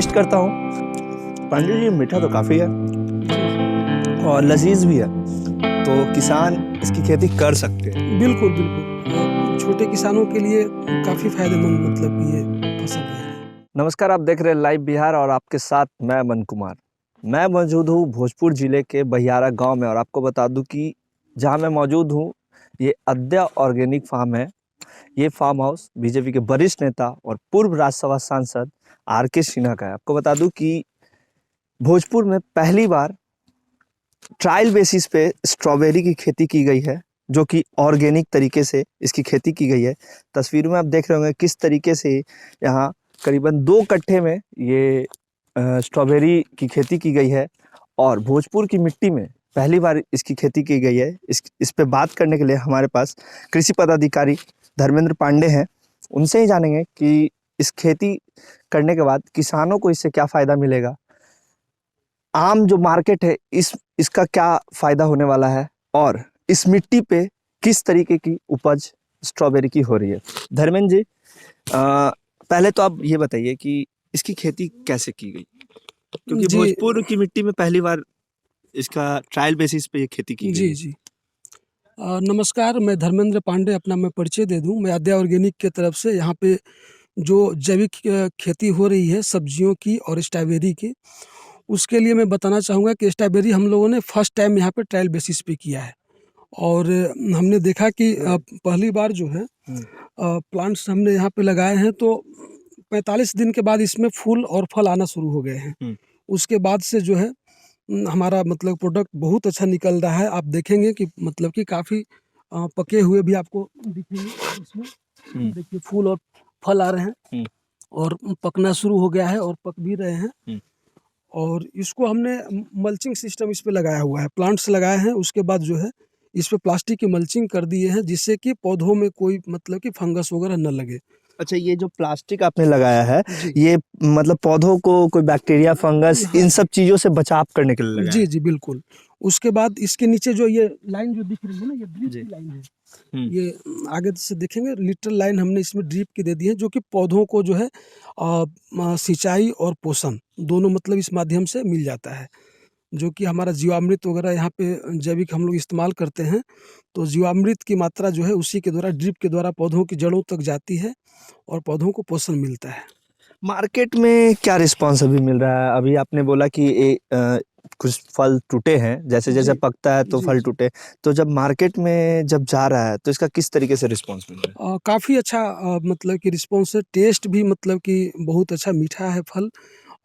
Test करता हूँ। पांडे जी, मीठा तो काफ़ी है और लजीज भी है, तो किसान इसकी खेती कर सकते हैं। बिल्कुल बिल्कुल, छोटे किसानों के लिए काफ़ी फायदेमंद मतलब ये फसल है। नमस्कार, आप देख रहे हैं लाइव बिहार और आपके साथ मैं अमन कुमार। मैं मौजूद हूँ भोजपुर जिले के बहियारा गांव में और आपको बता दूं कि जहां मैं मौजूद हूँ ये अद्या ऑर्गेनिक फार्म है। ये फार्म हाउस बीजेपी के वरिष्ठ नेता और पूर्व राज्यसभा सांसद आर.के. सिन्हा का है। आपको बता दूं कि भोजपुर में पहली बार ट्रायल बेसिस पे स्ट्रॉबेरी की खेती की गई है, जो कि ऑर्गेनिक तरीके से इसकी खेती की गई है। तस्वीर में आप देख रहे होंगे किस तरीके से यहाँ करीबन 2 कट्ठे में ये स्ट्रॉबेरी की खेती की गई है और भोजपुर की मिट्टी में पहली बार इसकी खेती की गई है। इस पे बात करने के लिए हमारे पास कृषि पदाधिकारी धर्मेंद्र पांडे हैं। उनसे ही जानेंगे कि इस खेती करने के बाद किसानों को इससे क्या फ़ायदा मिलेगा, आम जो मार्केट है इसका क्या फ़ायदा होने वाला है और इस मिट्टी पे किस तरीके की उपज स्ट्रॉबेरी की हो रही है। धर्मेंद्र जी, पहले तो आप ये बताइए कि इसकी खेती कैसे की गई, क्योंकि जी भोजपुर की मिट्टी में पहली बार इसका ट्रायल बेसिस पे ये खेती की गई जी है। जी नमस्कार, मैं धर्मेंद्र पांडे, अपना मैं परिचय दे दूं। मैं अद्या ऑर्गेनिक के तरफ से यहाँ पे जो जैविक खेती हो रही है सब्जियों की और स्ट्रॉबेरी की, उसके लिए मैं बताना चाहूँगा कि स्ट्रॉबेरी हम लोगों ने फर्स्ट टाइम यहाँ पे ट्रायल बेसिस पे किया है और हमने देखा कि पहली बार जो है प्लांट्स हमने यहाँ पे लगाए हैं तो 45 दिन के बाद इसमें फूल और फल आना शुरू हो गए हैं। उसके बाद से जो है हमारा मतलब प्रोडक्ट बहुत अच्छा निकल रहा है। आप देखेंगे कि मतलब कि काफ़ी पके हुए भी आपको दिखेंगे इसमें। देखिए फूल और फल आ रहे हैं और पकना शुरू हो गया है और पक भी रहे हैं। और इसको हमने मल्चिंग सिस्टम इस पे लगाया हुआ है, प्लांट्स लगाए हैं, उसके बाद जो है इस पे प्लास्टिक की मल्चिंग कर दिए हैं जिससे कि पौधों में कोई मतलब कि फंगस वगैरह न लगे। अच्छा, ये जो प्लास्टिक आपने लगाया है, जी ये मतलब पौधों को कोई बैक्टीरिया, फंगस, हाँ इन जी सब चीज़ों से बचाव करने के लिए लगाया जी है। जी बिल्कुल। उसके बाद इसके नीचे जो ये लाइन जो दिख रही है ना, ये ड्रिप जी। की लाइन है। ये आगे से देखेंगे लिटिल लाइन हमने इसमें ड्रिप की दे दी है, जो कि पौधों को जो है सिंचाई और पोषण दोनों मतलब इस माध्यम से मिल जाता है। जो कि हमारा जीवामृत वगैरह यहाँ पे जैविक हम लोग इस्तेमाल करते हैं, तो जीवामृत की मात्रा जो है उसी के द्वारा ड्रिप के द्वारा पौधों की जड़ों तक जाती है और पौधों को पोषण मिलता है। मार्केट में क्या रिस्पॉन्स अभी मिल रहा है? अभी आपने बोला कि कुछ फल टूटे हैं, जैसे-जैसे जी पकता है तो जी फल जी टूटे। तो जब मार्केट में जब जा रहा है तो इसका किस तरीके से रिस्पॉन्स मिल रहा है? काफ़ी अच्छा मतलब कि रिस्पॉन्स है। टेस्ट भी मतलब कि बहुत अच्छा मीठा है फल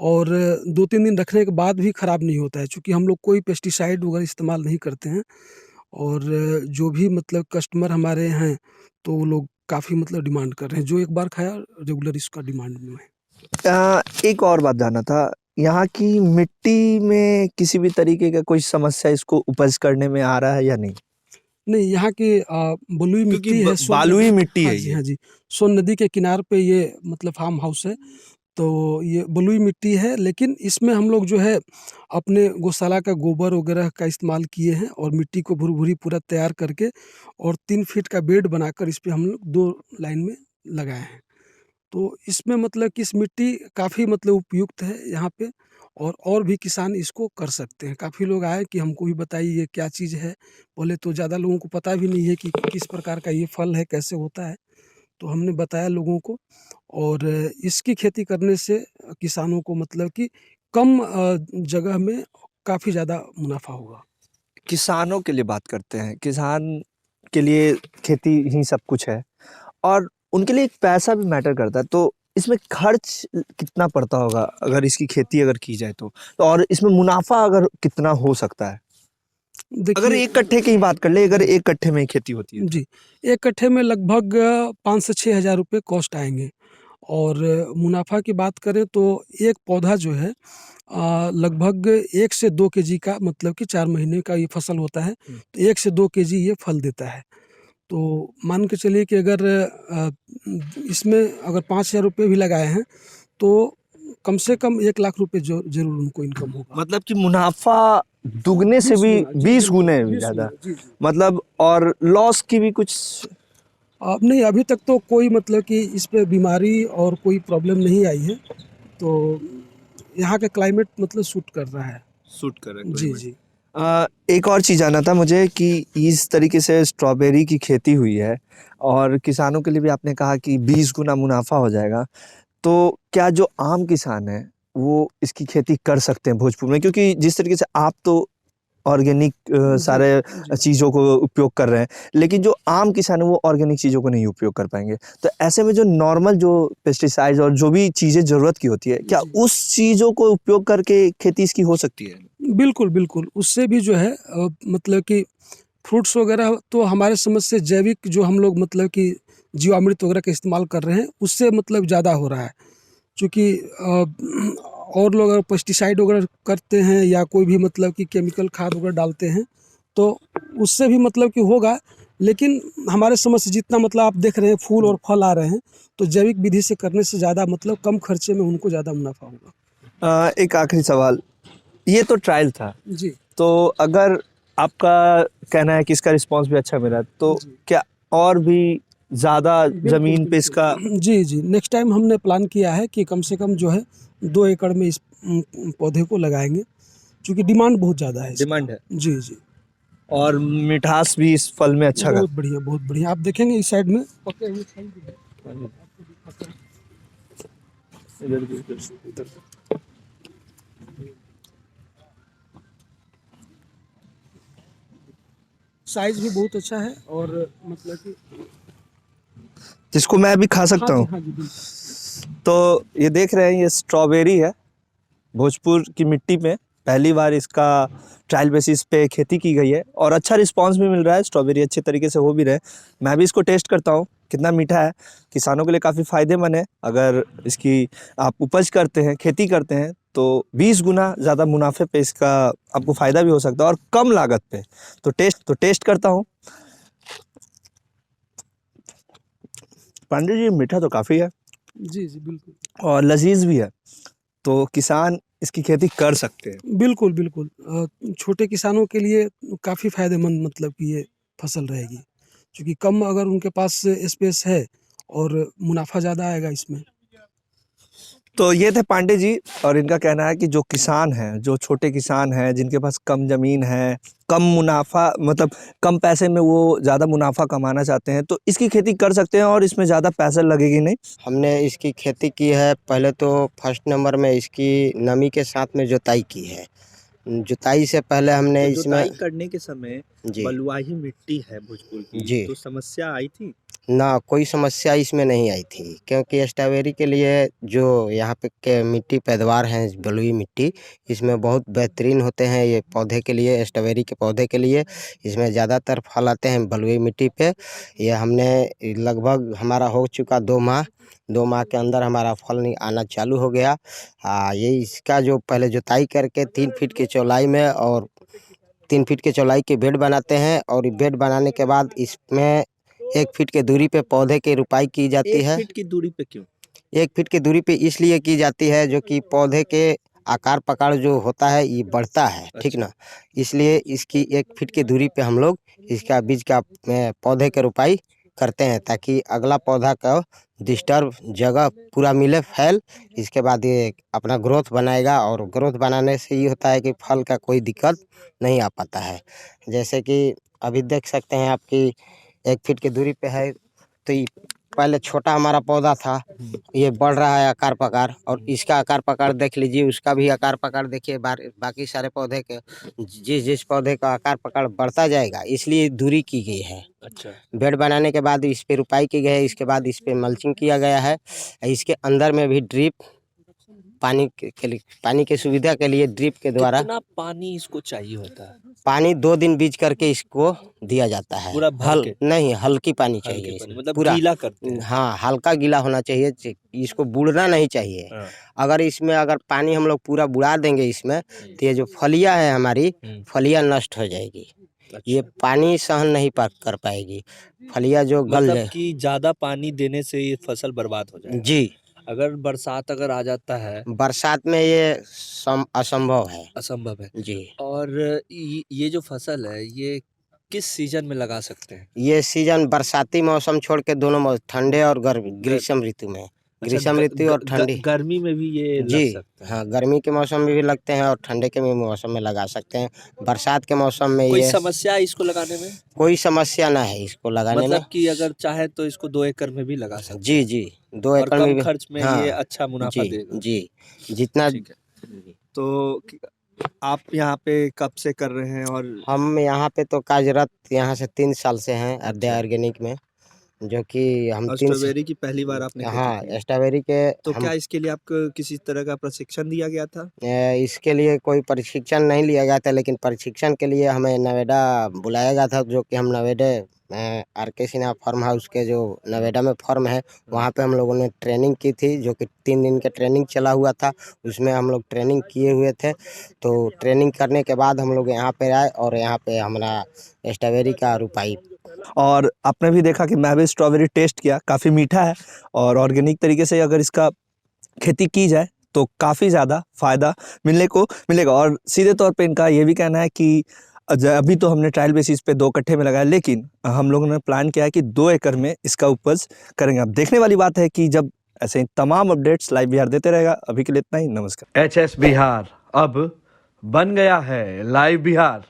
और 2-3 दिन रखने के बाद भी ख़राब नहीं होता है, चूँकि हम लोग कोई पेस्टिसाइड वगैरह इस्तेमाल नहीं करते हैं। और जो भी मतलब कस्टमर हमारे हैं, तो वो लोग काफ़ी मतलब डिमांड कर रहे हैं। जो एक बार खाया रेगुलर इसका डिमांड में है। एक और बात जानना था, यहाँ की मिट्टी में किसी भी तरीके का कोई समस्या इसको उपज करने में आ रहा है या नहीं? नहीं, यहाँ की बलुई क्योंकि मिट्टी है, सोन नदी। बालुई मिट्टी हाँ है जी, ये। हाँ जी। सोन नदी के किनारे पे ये मतलब फार्म हाउस है, तो ये बलुई मिट्टी है, लेकिन इसमें हम लोग जो है अपने गौशाला का गोबर वगैरह का इस्तेमाल किए हैं और मिट्टी को भुर-भुरी पूरा तैयार करके और 3 फीट का बेड बनाकर इस पे हम लोग 2 लाइन में लगाए हैं। तो इसमें मतलब कि इस मिट्टी काफ़ी मतलब उपयुक्त है यहाँ पे और भी किसान इसको कर सकते हैं। काफ़ी लोग आए कि हमको भी बताइए ये क्या चीज़ है? बोले तो ज़्यादा लोगों को पता भी नहीं है कि किस प्रकार का ये फल है, कैसे होता है? तो हमने बताया लोगों को और इसकी खेती करने से किसानों को मतलब कि कम जगह में काफ़ी ज़्यादा मुनाफ़ा होगा। किसानों के लिए बात करते हैं। किसान के लिए खेती ही सब कुछ है और उनके लिए एक पैसा भी मैटर करता है। तो इसमें खर्च कितना पड़ता होगा अगर इसकी खेती अगर की जाए तो? तो और इसमें मुनाफ़ा अगर कितना हो सकता है? अगर देखिए 1 कट्ठे की ही बात कर लें, अगर 1 कट्ठे में ही खेती होती है तो? जी, 1 कट्ठे में लगभग 5 से 6 हज़ार रुपए कॉस्ट आएँगे और मुनाफ़ा की बात करें तो एक पौधा जो है लगभग 1 से 2 केजी का मतलब कि 4 महीने का ये फसल होता है, तो 1 से 2 केजी ये फल देता है। तो मान के चलिए कि अगर इसमें अगर 5,000 रुपए भी लगाए हैं, तो कम से कम 1 लाख रुपए जो ज़रूर उनको इनकम होगा। मतलब कि मुनाफ़ा दुगने से 20 भी गुना, जी 20 बिल्कुल, गुने भी 20 ज़्यादा, गुना, जी, जी। मतलब और लॉस की भी कुछ? नहीं, अभी तक तो कोई मतलब कि इस पे बीमारी और कोई प्रॉब्लम नहीं आई है। तो यहाँ का क्लाइमेट मतलब सूट कर रहा है। सूट कर रहा है जी, climate। जी। एक और चीज़ जानना था मुझे कि इस तरीके से स्ट्रॉबेरी की खेती हुई है और किसानों के लिए भी आपने कहा कि 20 गुना मुनाफा हो जाएगा। तो क्या जो आम किसान हैं, वो इसकी खेती कर सकते हैं भोजपुर में? क्योंकि जिस तरीके से आप तो ऑर्गेनिक जी, सारे जी। चीज़ों को उपयोग कर रहे हैं, लेकिन जो आम किसान है वो ऑर्गेनिक चीज़ों को नहीं उपयोग कर पाएँगे। तो ऐसे में जो नॉर्मल जो पेस्टिसाइड्स और जो भी चीज़ें ज़रूरत की होती है, क्या जी। उस चीज़ों को उपयोग करके खेती इसकी हो सकती है? बिल्कुल, बिल्कुल। उससे भी जो है मतलब कि फ्रूट्स वगैरह तो हमारे समझ से जैविक जो हम लोग मतलब कि जीवामृत वगैरह का इस्तेमाल कर रहे हैं, उससे मतलब ज़्यादा हो रहा है। चूँकि और लोग अगर पेस्टिसाइड वगैरह करते हैं या कोई भी मतलब कि केमिकल खाद वगैरह डालते हैं, तो उससे भी मतलब कि होगा, लेकिन हमारे समझ से जितना मतलब आप देख रहे हैं फूल और फल आ रहे हैं, तो जैविक विधि से करने से ज़्यादा मतलब कम खर्चे में उनको ज़्यादा मुनाफ़ा होगा। एक आखिरी सवाल, ये तो ट्रायल था, जी, तो अगर आपका कहना है कि इसका रिस्पॉन्स भी अच्छा मिला, तो जी। क्या और भी ज़्यादा बिल्कुल, ज़मीन पे बिल्कुल। इसका जी, जी। नेक्स्ट टाइम हमने प्लान किया है कि कम से कम जो है 2 एकड़ में इस पौधे को लगाएँगे, चूँकि डिमांड बहुत ज़्यादा है इसका। डिमांड है? जी, जी। और मिठास भी इस फल में अच्छा बहुत बढ़िया, बहुत बढ़िया। आप देखेंगे इस साइड में पके हुए फल भी हैं। आपको दिखाता हूँ। साइज़ भी बहुत अच्छा है और मतलब कि जिसको मैं भी खा हाँ सकता जी, हूँ। हाँ जी, बिल्कुल। तो ये देख रहे हैं, ये स्ट्रॉबेरी है, भोजपुर की मिट्टी में पहली बार इसका ट्रायल बेसिस पे खेती की गई है और अच्छा रिस्पांस भी मिल रहा है, स्ट्रॉबेरी अच्छे तरीके से हो भी रहे हैं। मैं भी इसको टेस्ट करता हूँ, कितना मीठा है, किसानों के लिए काफ़ी फ़ायदेमंद है। अगर इसकी आप उपज करते हैं, खेती करते हैं, तो 20 गुना ज़्यादा मुनाफे पे इसका आपको फ़ायदा भी हो सकता है और कम लागत पे। तो टेस्ट करता हूँ। पांडे जी, मीठा तो काफ़ी है जी, जी, बिल्कुल। और लज़ीज़ भी है, तो किसान इसकी खेती कर सकते हैं। बिल्कुल, बिल्कुल। छोटे किसानों के लिए काफ़ी फ़ायदेमंद मतलब कि ये फसल रहेगी, क्योंकि कम अगर उनके पास स्पेस है और मुनाफ़ा ज़्यादा आएगा इसमें। तो ये थे पांडे जी और इनका कहना है कि जो किसान हैं, जो छोटे किसान हैं, जिनके पास कम ज़मीन है, कम मुनाफ़ा मतलब कम पैसे में वो ज़्यादा मुनाफ़ा कमाना चाहते हैं, तो इसकी खेती कर सकते हैं और इसमें ज़्यादा पैसा लगेगी नहीं। हमने इसकी खेती की है। पहले तो फर्स्ट नंबर में इसकी नमी के साथ में जुताई की है। जुताई से पहले हमने तो इसमें जुताई करने के समय जी, बलुआही मिट्टी है भोजपुर की, जी। तो समस्या आई थी? ना कोई समस्या इसमें नहीं आई थी, क्योंकि स्ट्रॉबेरी के लिए जो यहाँ पे के मिट्टी पैदावार है बलुई मिट्टी, इसमें बहुत बेहतरीन होते हैं ये पौधे के लिए, स्ट्रॉबेरी के पौधे के लिए। इसमें ज़्यादातर फल आते हैं बलुई मिट्टी पे। ये हमने लगभग हमारा हो चुका 2 माह, 2 माह के अंदर हमारा फल नहीं आना चालू हो गया। ये इसका जो पहले जुताई करके 3 फीट की चौड़ाई में और 3 फीट की चौड़ाई के बेड बनाते हैं और बेड बनाने के बाद इसमें 1 फीट की दूरी पे पौधे की रोपाई की जाती 1 है। फीट की दूरी पे क्यों? 1 फीट की दूरी पे इसलिए की जाती है जो कि पौधे के आकार पकार जो होता है ये बढ़ता है, ठीक अच्छा। ना? इसलिए इसकी 1 फीट की दूरी पे हम लोग इसका बीज का पौधे की रोपाई करते हैं, ताकि अगला पौधा का डिस्टर्ब जगह पूरा मिले फैल। इसके बाद ये अपना ग्रोथ बनाएगा और ग्रोथ बनाने से ये होता है कि फल का कोई दिक्कत नहीं आ पाता है। जैसे कि अभी देख सकते हैं आपकी 1 फीट की दूरी पे है, तो ये पहले छोटा हमारा पौधा था, ये बढ़ रहा है आकार पकार, और इसका आकार पकार देख लीजिए, उसका भी आकार पकार देखिए। बाकी सारे पौधे के जिस जिस पौधे का आकार पकार बढ़ता जाएगा, इसलिए दूरी की गई है। अच्छा। बेड बनाने के बाद इस पे रुपाई की गई है, इसके बाद इस पे मल्चिंग किया गया है। इसके अंदर में भी ड्रिप के लिए, पानी की सुविधा के लिए ड्रिप के द्वारा कितना पानी इसको चाहिए होता है? पानी 2 दिन बीज करके इसको दिया जाता है। पूरा भर के? नहीं, हल्की पानी हल्के चाहिए पानी इसमें मतलब पूरा। गीला करते हैं? हाँ, हल्का गीला होना चाहिए, इसको बूढ़ना नहीं चाहिए। हाँ। अगर इसमें अगर पानी हम लोग पूरा बुड़ा देंगे इसमें, तो ये जो फलियाँ है हमारी, फलियाँ नष्ट हो जाएगी। ये अच्छा। पानी सहन नहीं कर पाएगी, फलियाँ जो गल मतलब जाए। कि ज़्यादा पानी देने से ये फसल बर्बाद हो जाएगा? जी, अगर बरसात अगर आ जाता है, बरसात में ये असंभव है। असंभव है। जी, और ये जो फसल है, ये किस सीज़न में लगा सकते हैं? ये सीजन बरसाती मौसम छोड़ के दोनों ठंडे और गर्मी गर ग्रीष्म ऋतु में ग्रीष्म ऋतु और ठंडी। गर्मी में भी ये लग जी सकता है। हाँ, गर्मी के मौसम में भी लगते हैं और ठंडे के भी मौसम में लगा सकते हैं। बरसात के मौसम में कोई ये समस्या है इसको लगाने में? कोई समस्या ना है इसको लगाने में। मतलब कि अगर चाहे तो इसको 2 एकड़ में भी लगा सकते जी जी, 2 हैं और एकड़ में कम भी। खर्च में हाँ ये अच्छा मुनाफा जी देगा। जी, जितना ठीक है। तो आप यहाँ पे कब से कर रहे हैं और हम यहाँ पे तो कार्यरत यहाँ से 3 साल से हैं अद्या अच्छा। ऑर्गेनिक में, जो कि हम और 3 स्ट्रॉबेरी की पहली बार आपने खेती हाँ, की? स्ट्रॉबेरी के तो हम क्या इसके लिए आपको किसी तरह का प्रशिक्षण दिया गया था? इसके लिए कोई प्रशिक्षण नहीं लिया गया था, लेकिन प्रशिक्षण के लिए हमें नोएडा बुलाया गया था, जो कि हम नोएडा आर.के. सिन्हा फार्म हाउस के जो नोएडा में फार्म है, वहाँ पे हम लोगों ने ट्रेनिंग की थी, जो कि 3 दिन का ट्रेनिंग चला हुआ था। उसमें हम लोग ट्रेनिंग किए हुए थे। तो ट्रेनिंग करने के बाद हम लोग यहाँ पे आए और यहाँ पे हमारा स्ट्रॉबेरी का रोपाई। और आपने भी देखा कि मैं भी स्ट्रॉबेरी टेस्ट किया, काफ़ी मीठा है और ऑर्गेनिक तरीके से अगर इसका खेती की जाए तो काफ़ी ज़्यादा फ़ायदा मिलेगा। और सीधे तौर पे इनका ये भी कहना है कि अभी तो हमने ट्रायल बेसिस पे 2 कट्ठे में लगाया, लेकिन हम लोगों ने प्लान किया है कि 2 एकड़ में इसका उपज करेंगे। अब देखने वाली बात है कि जब ऐसे ही तमाम अपडेट्स लाइव बिहार देते रहेगा। अभी के लिए इतना ही, नमस्कार। HS बिहार अब बन गया है लाइव बिहार।